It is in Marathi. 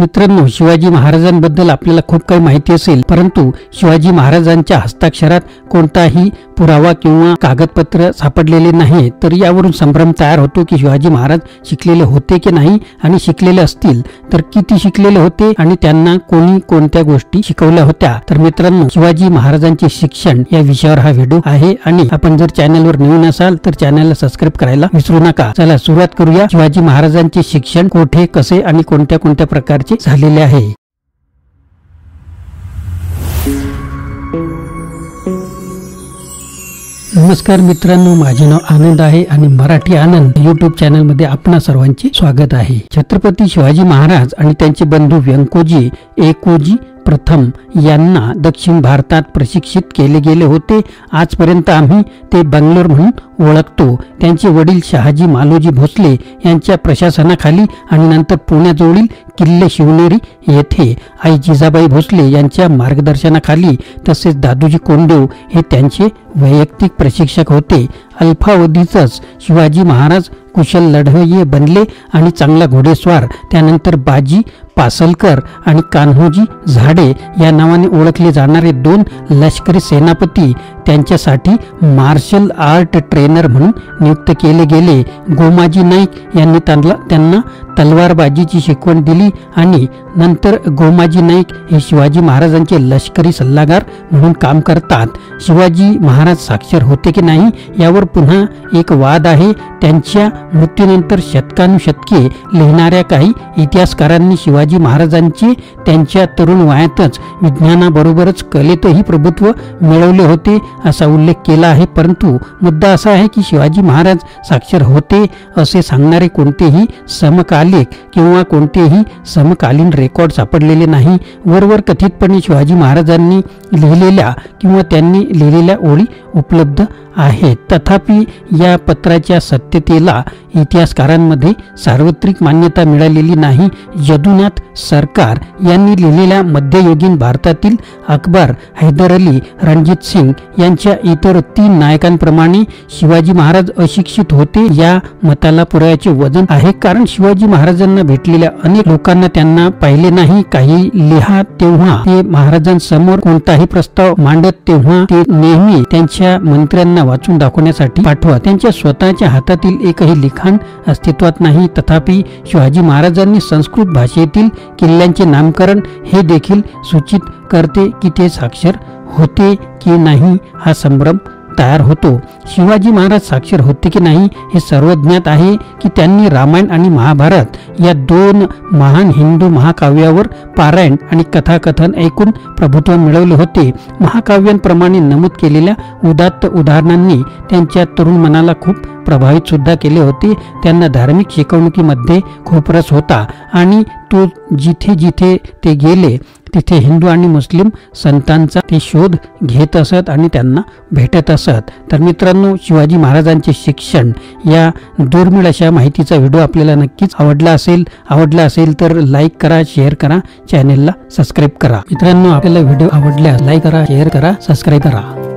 मित्रांनो, शिवाजी महाराजांबद्दल आपल्याला खूप काही माहिती असेल, परंतु शिवाजी महाराजांच्या हस्ताक्षरात कोणताही पुरावा किंवा कागदपत्र सापडलेले नाही। तर यावरून संभ्रम तयार होतो की शिवाजी महाराज शिकलेले होते की नाही, आणि शिकलेले असतील तर किती शिकलेले होते आणि त्यांना कोणी कोणत्या गोष्टी शिकवल्या होत्या। तर मित्रांनो, शिवाजी महाराजांचे शिक्षण या विषयावर हा व्हिडिओ आहे, आणि आपण जर चॅनलवर नवीन असाल तर चॅनलला सबस्क्राइब करायला विसरू नका। चला सुरुवात करूया। शिवाजी महाराजांचे शिक्षण कोठे, कसे आणि कोणत्या कोणत्या प्रकारचे झालेले आहे। नमस्कार मित्रांनो, माझे नाव आनंद आहे आणि मराठी आनंद YouTube चॅनल मध्ये आपणा सर्वांचे स्वागत आहे। छत्रपती शिवाजी महाराज आणि त्यांचे बंधू व्यंकोजी एकोजी प्रथम यांना दक्षिण भारतात प्रशिक्षित केले गेले होते। आजपर्यंत आम्ही ते बंगलोर म्हणून ओळखतो। त्यांचे वडील शहाजी मालोजी भोसले यांच्या प्रशासनाखाली आणि नंतर पुण्याजवळील किल्ले शिवनेरी येथे आई जिजाबाई भोसले यांच्या मार्गदर्शनाखाली, तसेच दादोजी कोंडदेव हे त्यांचे वैयक्तिक प्रशिक्षक होते। अल्पावधीतच शिवाजी महाराज कुशल लढवय्ये बनले आणि चांगला घोडेस्वार, त्यानंतर बाजी पासलकर आणि कान्होजी झाडे या नावाने ओळखले जाणारे दोन लष्करी सेनापती त्यांच्यासाठी मार्शल आर्ट ट्रेनर म्हणून नियुक्त केले गेले। गोमाजी नाईक यांनी त्यांना तलवारबाजीची शिकवण दिली आणि नंतर गोमाजी नाईक हे शिवाजी महाराजांचे लष्करी सल्लागार म्हणून काम करतात। शिवाजी महाराज साक्षर होते की नाही यावर पुन्हा एक वाद आहे। त्यांच्या मृत्यूनंतर शतकानुशतके लिहिणाऱ्या काही इतिहासकारांनी शिवाजी महाराजांचे त्यांच्या तरुण वयातच विज्ञानाबरोबरच कलेतही प्रभुत्व मिळवले होते असा उल्लेख केला आहे, परंतु मुद्दा असा आहे की शिवाजी महाराज साक्षर होते असे सांगणारे कोणतेही समकालिक किंवा कोणतेही समकालीन रेकॉर्ड सापडलेले नाही। वरवर कथितपणे शिवाजी महाराजांनी लिहिलेल्या किंवा त्यांनी लिहिलेल्या ओळी उपलब्ध आहेत, तथापि या पत्राच्या सत्यतेला इतिहासकारांमध्ये सार्वत्रिक मान्यता मिळालेली नाही। यदुनाथ सरकार यांनी लिहिलेल्या मध्ययुगीन भारतातील अकबर, हैदर अली, रणजित सिंग यांच्या इतर 3 नायकांप्रमाणे शिवाजी महाराज अशिक्षित होते या मताला पुराव्याचे वजन आहे, कारण शिवाजी महाराजांना भेटलेल्या अनेक लोकांना त्यांना पाहिले नाही। काही लिहा तेव्हा ते महाराजांसमोर कोणताही प्रस्ताव मांडत तेव्हा ते नेहमी त्यांच्या मंत्र्यांना वाचून दाखवण्यासाठी पाठवा। त्यांच्या स्वतःच्या हातातील एकही लिखाण अस्तित्वात नाही। तथापि शिवाजी महाराजांनी संस्कृत भाषेतील किल्ल्यांचे नामकरण हे देखील सूचित करते की ते साक्षर होते की नाही हा संभ्रम तयार होतो। शिवाजी महाराज साक्षर होते की नाही हे सर्वज्ञात आहे की त्यांनी रामायण आणि महाभारत या 2 महान हिंदू महाकाव्यावर पारायण आणि कथाकथन ऐकून प्रभुत्व मिळवले होते। महाकाव्यांप्रमाणे नमूद केलेल्या उदात्त उदाहरणांनी त्यांच्या तरुण मनाला खूप प्रभावित सुद्धा केले होते। त्यांना धार्मिक शिकवणुकीमध्ये खूप रस होता आणि तो जिथे जिथे ते गेले तिथे हिंदू आणि मुस्लिम संतांचा ते शोध घेत असत आणि त्यांना भेटत असत। तर मित्रांनो, शिवाजी महाराजांचे शिक्षण या दुर्मिळ अशा माहितीचा व्हिडिओ आपल्याला नक्कीच आवडला असेल तर लाईक करा, शेअर करा, चॅनेलला सबस्क्राइब करा। मित्रांनो, आपल्याला व्हिडिओ आवडल्यास लाईक करा, शेअर करा, सबस्क्राइब करा।